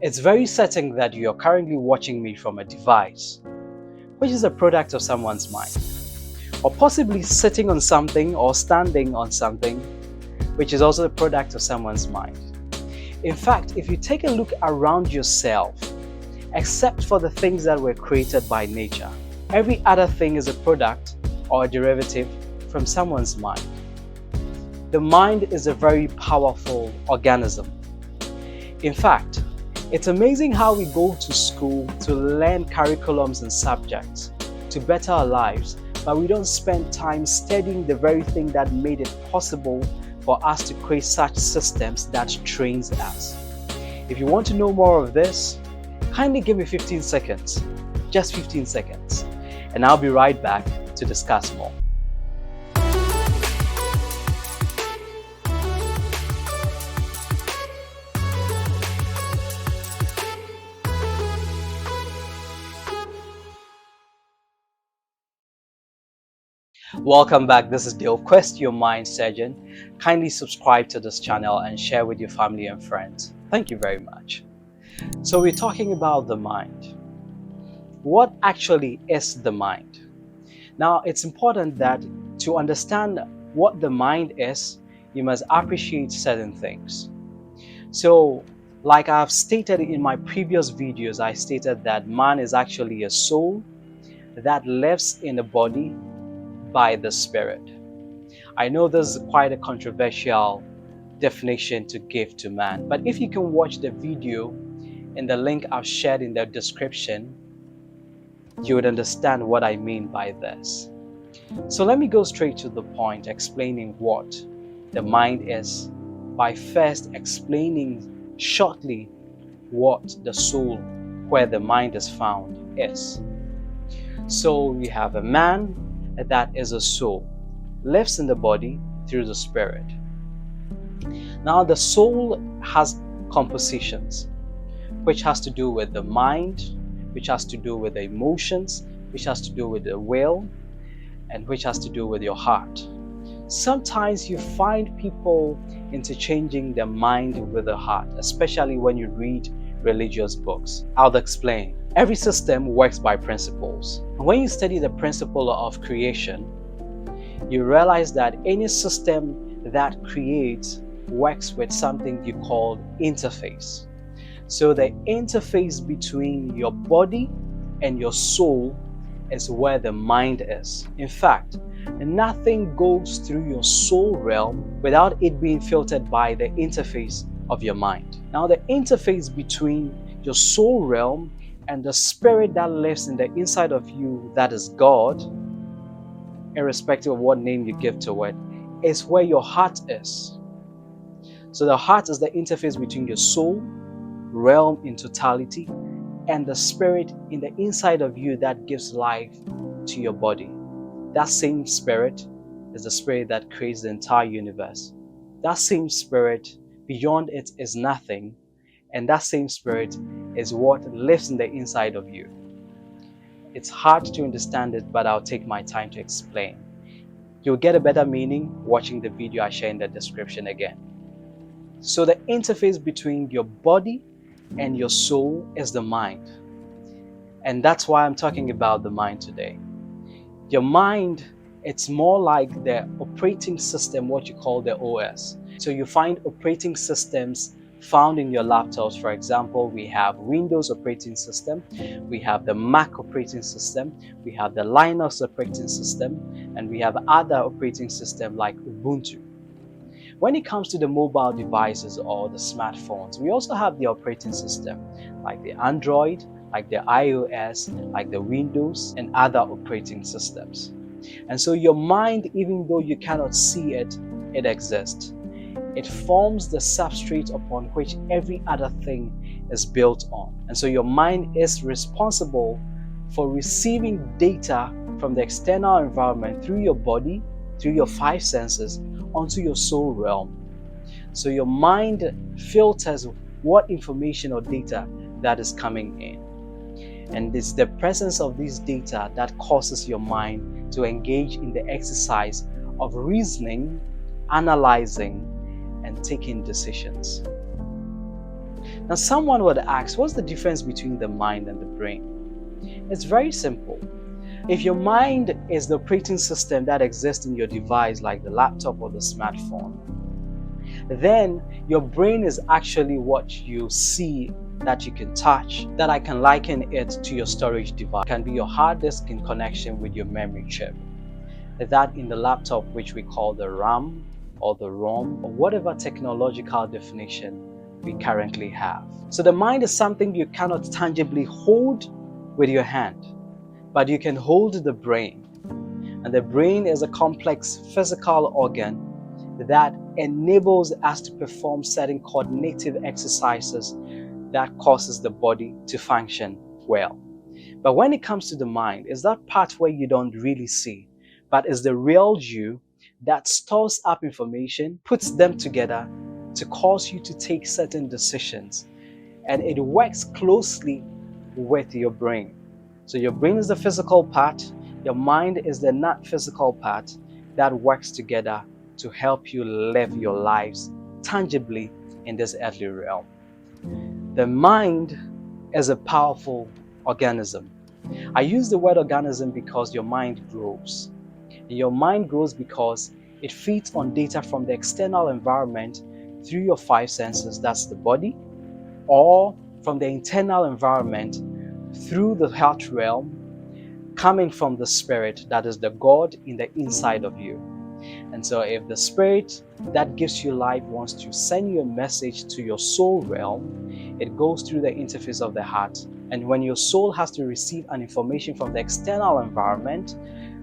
It's very certain that you are currently watching me from a device, which is a product of someone's mind, or possibly sitting on something or standing on something, which is also a product of someone's mind. In fact, if you take a look around yourself, except for the things that were created by nature, every other thing is a product or a derivative from someone's mind. The mind is a very powerful organism. In fact, it's amazing how we go to school to learn curriculums and subjects to better our lives, but we don't spend time studying the very thing that made it possible for us to create such systems that trains us. If you want to know more of this, kindly give me 15 seconds, just 15 seconds, and I'll be right back to discuss more. Welcome back. This is Dale Quest, your MindSurgeon. Kindly subscribe to this channel and share with your family and friends. Thank you very much. So we're talking about the mind. What actually is the mind? Now, it's important that to understand what the mind is, you must appreciate certain things. So, like I've stated in my previous videos, I stated that man is actually a soul that lives in a body by the Spirit. I know this is quite a controversial definition to give to man, but if you can watch the video in the link I've shared in the description, you would understand what I mean by this. So let me go straight to the point, explaining what the mind is by first explaining shortly what the soul, where the mind is found, is. So we have a man that is a soul, lives in the body through the Spirit. Now the soul has compositions, which has to do with the mind, which has to do with the emotions, which has to do with the will, and which has to do with your heart. Sometimes you find people interchanging the mind with the heart, especially when you read religious books. I'll explain. Every system works by principles. When you study the principle of creation, you realize that any system that creates works with something you call interface. So the interface between your body and your soul is where the mind is. In fact, nothing goes through your soul realm without it being filtered by the interface of your mind. Now, the interface between your soul realm and the spirit that lives in the inside of you, that is God, irrespective of what name you give to it, is where your heart is. So the heart is the interface between your soul realm in totality and the spirit in the inside of you that gives life to your body. That same spirit is the spirit that creates the entire universe. That same spirit, beyond it is nothing, and that same spirit is what lives in the inside of you. It's hard to understand it, but I'll take my time to explain. You'll get a better meaning watching the video I share in the description again. So the interface between your body and your soul is the mind. And that's why I'm talking about the mind today. Your mind, it's more like the operating system, what you call the OS. So you find operating systems found in your laptops. For example, we have Windows operating system, we have the Mac operating system, we have the Linux operating system, and we have other operating systems like Ubuntu. When it comes to the mobile devices or the smartphones, we also have the operating system like the Android, like the iOS, like the Windows, and other operating systems. And so your mind, even though you cannot see it, it exists. It forms the substrate upon which every other thing is built on. And so your mind is responsible for receiving data from the external environment through your body, through your five senses, onto your soul realm. So your mind filters what information or data that is coming in. And it's the presence of this data that causes your mind to engage in the exercise of reasoning, analyzing, and taking decisions. Now, someone would ask, what's the difference between the mind and the brain? It's very simple. If your mind is the operating system that exists in your device, like the laptop or the smartphone, then your brain is actually what you see, that you can touch, that I can liken it to your storage device. It can be your hard disk in connection with your memory chip. That in the laptop, which we call the RAM or the ROM, or whatever technological definition we currently have. So the mind is something you cannot tangibly hold with your hand, but you can hold the brain. And the brain is a complex physical organ that enables us to perform certain coordinative exercises that causes the body to function well. But when it comes to the mind, it's that part where you don't really see, but it's the real you that stores up information, puts them together to cause you to take certain decisions. And it works closely with your brain. So your brain is the physical part, your mind is the not physical part that works together to help you live your lives tangibly in this earthly realm. The mind is a powerful organism. I use the word organism because your mind grows. Your mind grows because it feeds on data from the external environment through your five senses, that's the body, or from the internal environment through the heart realm, coming from the spirit, that is the God in the inside of you. And so if the spirit that gives you life wants to send you a message to your soul realm, it goes through the interface of the heart. And when your soul has to receive an information from the external environment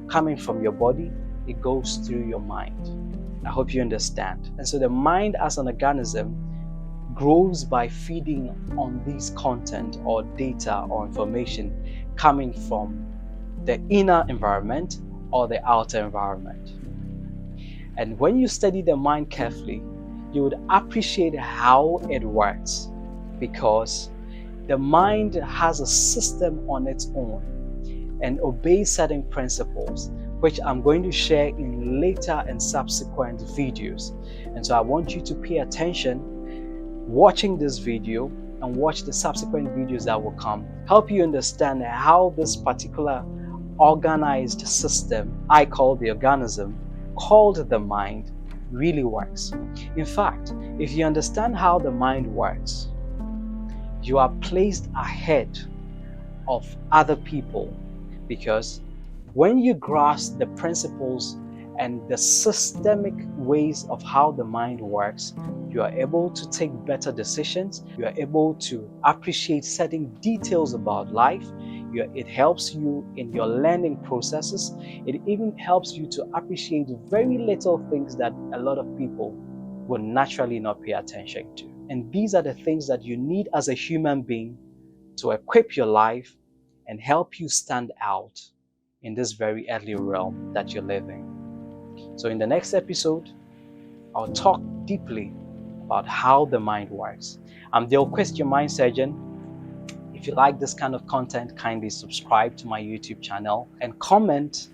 coming from your body, it goes through your mind. I hope you understand. And so the mind as an organism grows by feeding on these content or data or information coming from the inner environment or the outer environment. And when you study the mind carefully, you would appreciate how it works, because the mind has a system on its own and obeys certain principles, which I'm going to share in later and subsequent videos. And so I want you to pay attention watching this video and watch the subsequent videos that will come, help you understand how this particular organized system I call the organism, called the mind, really works. In fact, if you understand how the mind works, you are placed ahead of other people, because when you grasp the principles and the systemic ways of how the mind works, you are able to take better decisions. You are able to appreciate certain details about life. It helps you in your learning processes. It even helps you to appreciate very little things that a lot of people will naturally not pay attention to. And these are the things that you need as a human being to equip your life and help you stand out in this very earthly realm that you're living. So in the next episode, I'll talk deeply about how the mind works. I'm Dale Quest, your MindSurgeon. If you like this kind of content, kindly subscribe to my YouTube channel and comment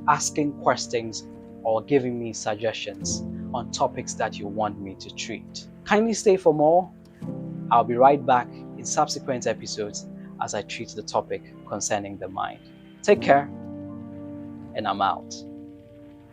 asking questions or giving me suggestions on topics that you want me to treat. Kindly stay for more. I'll be right back in subsequent episodes as I treat the topic concerning the mind. Take care, and I'm out.